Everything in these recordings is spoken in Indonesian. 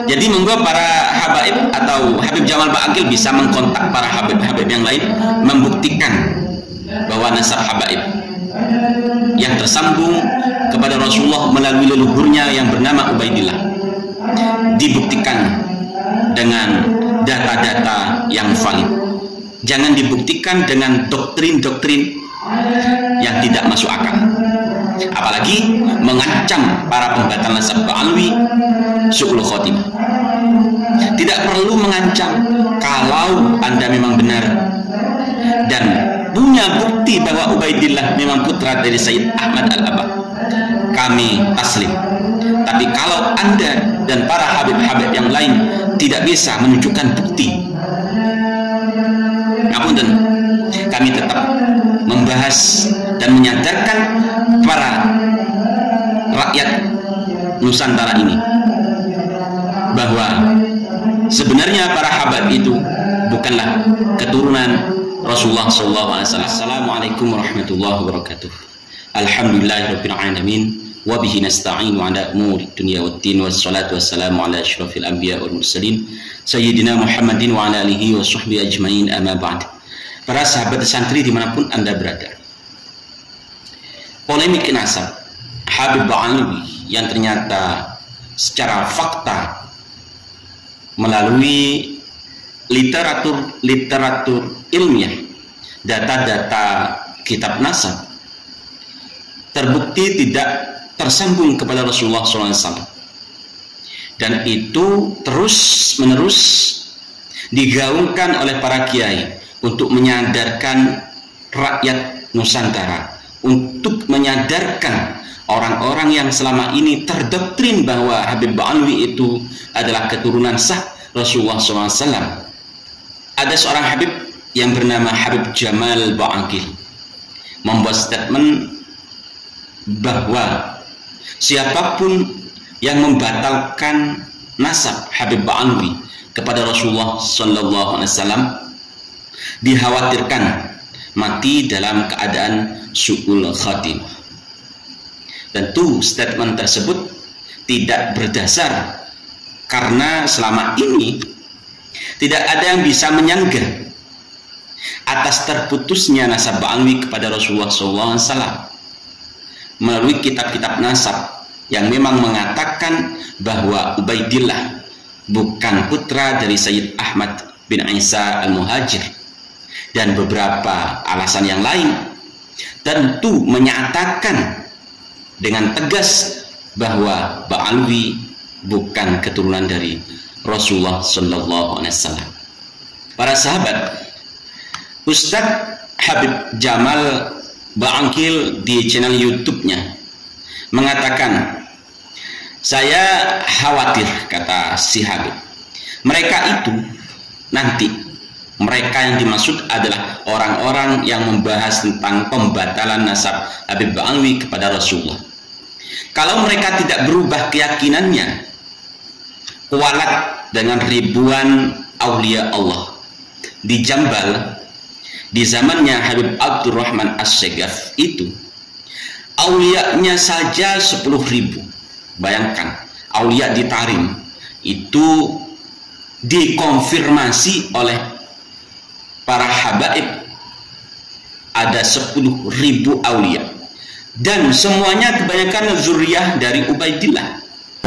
Jadi monggo para habaib atau Habib Jamal Ba'aqil bisa mengkontak para habib-habib yang lain, membuktikan bahwa nasab habaib yang tersambung kepada Rasulullah melalui leluhurnya yang bernama Ubaidillah dibuktikan dengan data-data yang valid. Jangan dibuktikan dengan doktrin-doktrin yang tidak masuk akal, apalagi mengancam para pembatal nasab Ba'alwi su'ul khotimah. Tidak perlu mengancam. Kalau Anda memang benar dan punya bukti bahwa Ubaidillah memang putra dari Sayyid Ahmad Al-Abad, kami taslim. Tapi kalau Anda dan para habib-habib yang lain tidak bisa menunjukkan bukti, ngapunten, kami tetap membahas dan menyadarkan para rakyat Nusantara ini bahwa sebenarnya para habaib itu bukanlah keturunan Rasulullah SAW. Assalamualaikum warahmatullahi wabarakatuh. Alhamdulillahirabbil alamin wa bihi nasta'inu ala umuri dunya waddin, wassalatu wassalamu ala asyrafil anbiya wal mursalin sayyidina Muhammadin wa ala alihi wa sahbihi ajmain, amma ba'd. Para sahabat santri dimanapun Anda berada, polemik nasab Habib Ba'alwi yang ternyata secara fakta melalui literatur ilmiah, data-data kitab nasab, terbukti tidak tersambung kepada Rasulullah SAW, dan itu terus-menerus digaungkan oleh para kiai untuk menyadarkan rakyat Nusantara, untuk menyadarkan orang-orang yang selama ini terdoktrin bahwa Habib Ba'alwi itu adalah keturunan sah Rasulullah SAW. Ada seorang Habib yang bernama Habib Jamal Ba'aqil membuat statement bahwa siapapun yang membatalkan nasab Habib Ba'alwi kepada Rasulullah SAW dikhawatirkan mati dalam keadaan su'ul khatimah. Tentu statement tersebut tidak berdasar, karena selama ini tidak ada yang bisa menyanggah atas terputusnya nasab Ba'alwi kepada Rasulullah SAW melalui kitab-kitab nasab yang memang mengatakan bahwa Ubaidillah bukan putra dari Sayyid Ahmad bin Isa Al-Muhajir, dan beberapa alasan yang lain. Tentu menyatakan dengan tegas bahwa Ba'alwi bukan keturunan dari Rasulullah SAW. Para sahabat, Ustadz Habib Jamal Ba'aqil di channel YouTube-nya mengatakan, saya khawatir, kata si Habib, mereka itu nanti, mereka yang dimaksud adalah orang-orang yang membahas tentang pembatalan nasab Habib Ba'alwi kepada Rasulullah. Kalau mereka tidak berubah keyakinannya, kualat dengan ribuan aulia Allah di Jambal di zamannya Habib Abdurrahman As-Segaf itu, aulianya saja 10.000. Bayangkan, aulia di Tarim itu dikonfirmasi oleh para habaib ada 10.000 aulia, dan semuanya kebanyakan zuriyah dari Ubaidillah.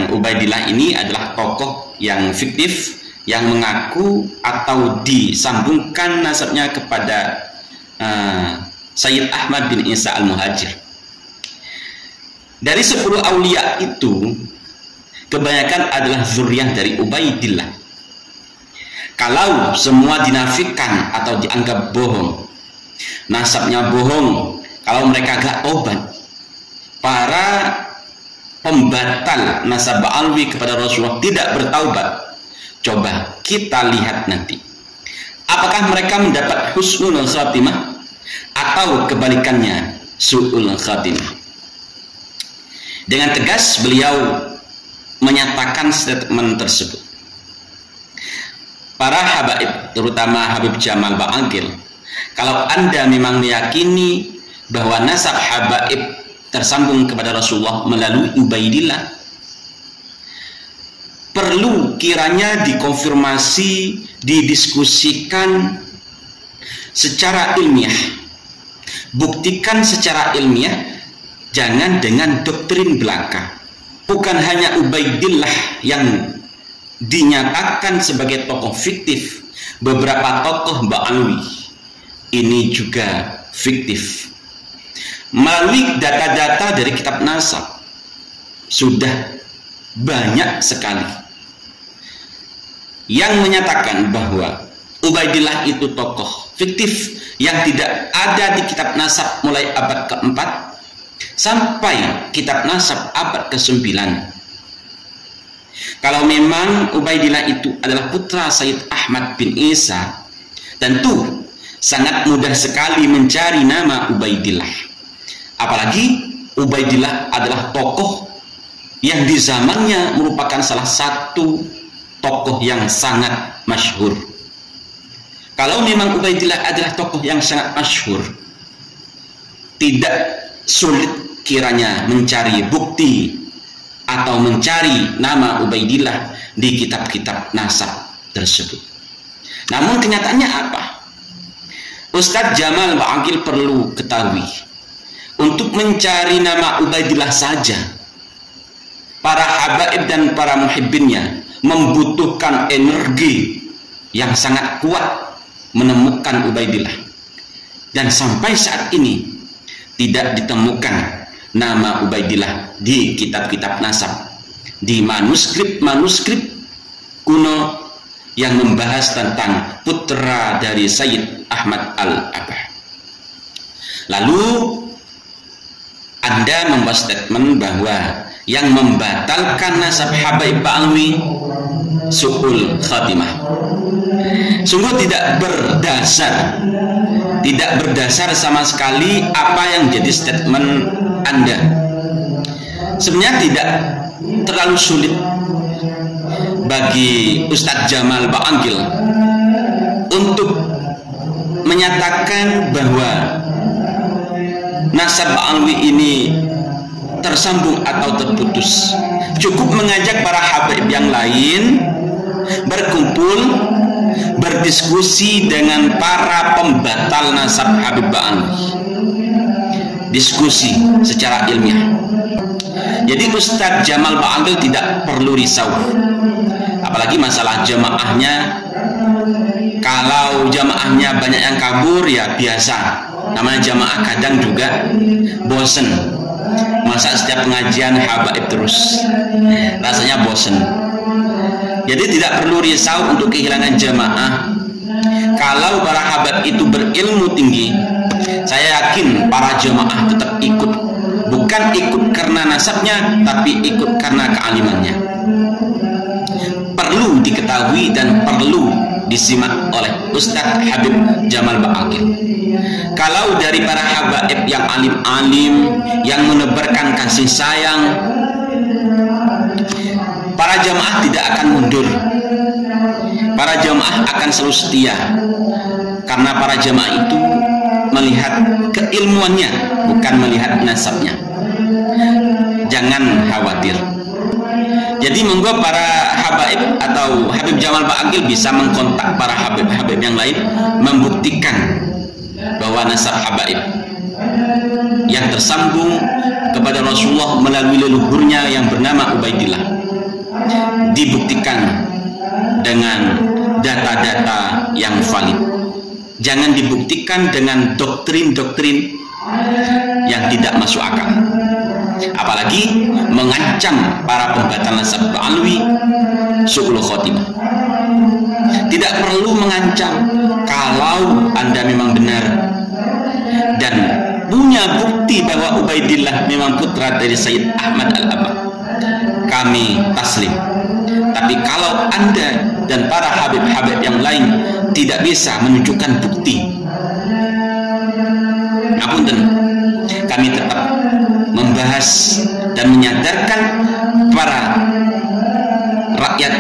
Ubaidillah ini adalah tokoh yang fiktif yang mengaku atau disambungkan nasabnya kepada Sayyid Ahmad bin Isa Al-Muhajir. Dari 10 aulia itu kebanyakan adalah zuriyah dari Ubaidillah. Kalau semua dinafikan atau dianggap bohong, nasabnya bohong, kalau mereka gak tobat, para pembatal nasab Ba'alwi kepada Rasulullah tidak bertaubat, coba kita lihat nanti, apakah mereka mendapat husnul khatimah atau kebalikannya su'ul khatimah. Dengan tegas beliau menyatakan statement tersebut. Para habaib, terutama Habib Jamal Ba'aqil, kalau Anda memang meyakini bahwa nasab habaib tersambung kepada Rasulullah melalui Ubaidillah, perlu kiranya dikonfirmasi, didiskusikan secara ilmiah. Buktikan secara ilmiah, jangan dengan doktrin belaka. Bukan hanya Ubaidillah yang dinyatakan sebagai tokoh fiktif, beberapa tokoh Ba'alwi ini juga fiktif. Melalui data-data dari kitab nasab sudah banyak sekali yang menyatakan bahwa Ubaidillah itu tokoh fiktif yang tidak ada di kitab nasab mulai abad keempat sampai kitab nasab abad ke-9. Kalau memang Ubaidillah itu adalah putra Sayyid Ahmad bin Isa, tentu sangat mudah sekali mencari nama Ubaidillah. Apalagi Ubaidillah adalah tokoh yang di zamannya merupakan salah satu tokoh yang sangat masyhur. Kalau memang Ubaidillah adalah tokoh yang sangat masyhur, tidak sulit kiranya mencari bukti atau mencari nama Ubaidillah di kitab-kitab nasab tersebut. Namun kenyataannya apa? Ustadz Jamal Ba'aqil perlu ketahui, untuk mencari nama Ubaidillah saja para habaib dan para muhibbinnya membutuhkan energi yang sangat kuat menemukan Ubaidillah, dan sampai saat ini tidak ditemukan nama Ubaidillah di kitab-kitab nasab, di manuskrip kuno yang membahas tentang putra dari Sayyid Ahmad Al-Abah. Lalu Anda membuat statement bahwa yang membatalkan nasab habaib Ba'alwi su'ul khatimah. Sungguh tidak berdasar sama sekali apa yang jadi statement Anda. Sebenarnya tidak terlalu sulit bagi Ustadz Jamal Ba'aqil untuk menyatakan bahwa nasab Ba'alwi ini tersambung atau terputus. Cukup mengajak para habaib yang lain berkumpul, berdiskusi dengan para pembatal nasab Habib Ba'alwi, diskusi secara ilmiah. Jadi Ustadz Jamal Ba'aqil tidak perlu risau, apalagi masalah jamaahnya. Kalau jamaahnya banyak yang kabur, ya biasa, namanya jamaah kadang juga bosen. Masa setiap pengajian habaib terus, rasanya bosen. Jadi tidak perlu risau untuk kehilangan jamaah. Kalau para habaib itu berilmu tinggi, saya yakin para jamaah tetap ikut. Bukan ikut karena nasabnya, tapi ikut karena kealimannya. Perlu diketahui dan perlu disimak oleh Ustadz Habib Jamal Ba'aqil. Kalau dari para habaib yang alim-alim, yang menebarkan kasih sayang, para jamaah tidak akan mundur. Para jamaah akan selalu setia, karena para jamaah itu melihat keilmuannya, bukan melihat nasabnya. Jangan khawatir. Jadi monggo para habaib atau Habib Jamal Ba'aqil bisa mengkontak para habib-habib yang lain, membuktikan bahwa nasab habaib yang tersambung kepada Rasulullah melalui leluhurnya yang bernama Ubaidillah dibuktikan dengan data-data yang valid. Jangan dibuktikan dengan doktrin-doktrin yang tidak masuk akal, apalagi mengancam para pembatal nasab Ba'alwi su'ul khotimah. Tidak perlu mengancam. Kalau Anda memang benar dan punya bukti bahwa Ubaidillah memang putra dari Sayyid Ahmad Al-Abah, kami taslim. Tapi kalau Anda dan para habib-habib yang lain tidak bisa menunjukkan bukti, ngapunten, kami tetap membahas dan menyadarkan para rakyat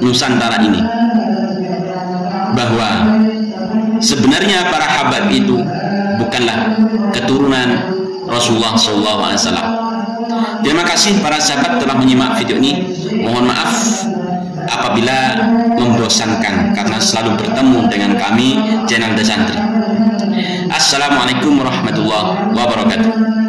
Nusantara ini bahwa sebenarnya para habaib itu bukanlah keturunan Rasulullah SAW, Terima kasih para sahabat telah menyimak video ini. Mohon maaf apabila membosankan karena selalu bertemu dengan kami channel The Santri. Assalamualaikum warahmatullahi wabarakatuh.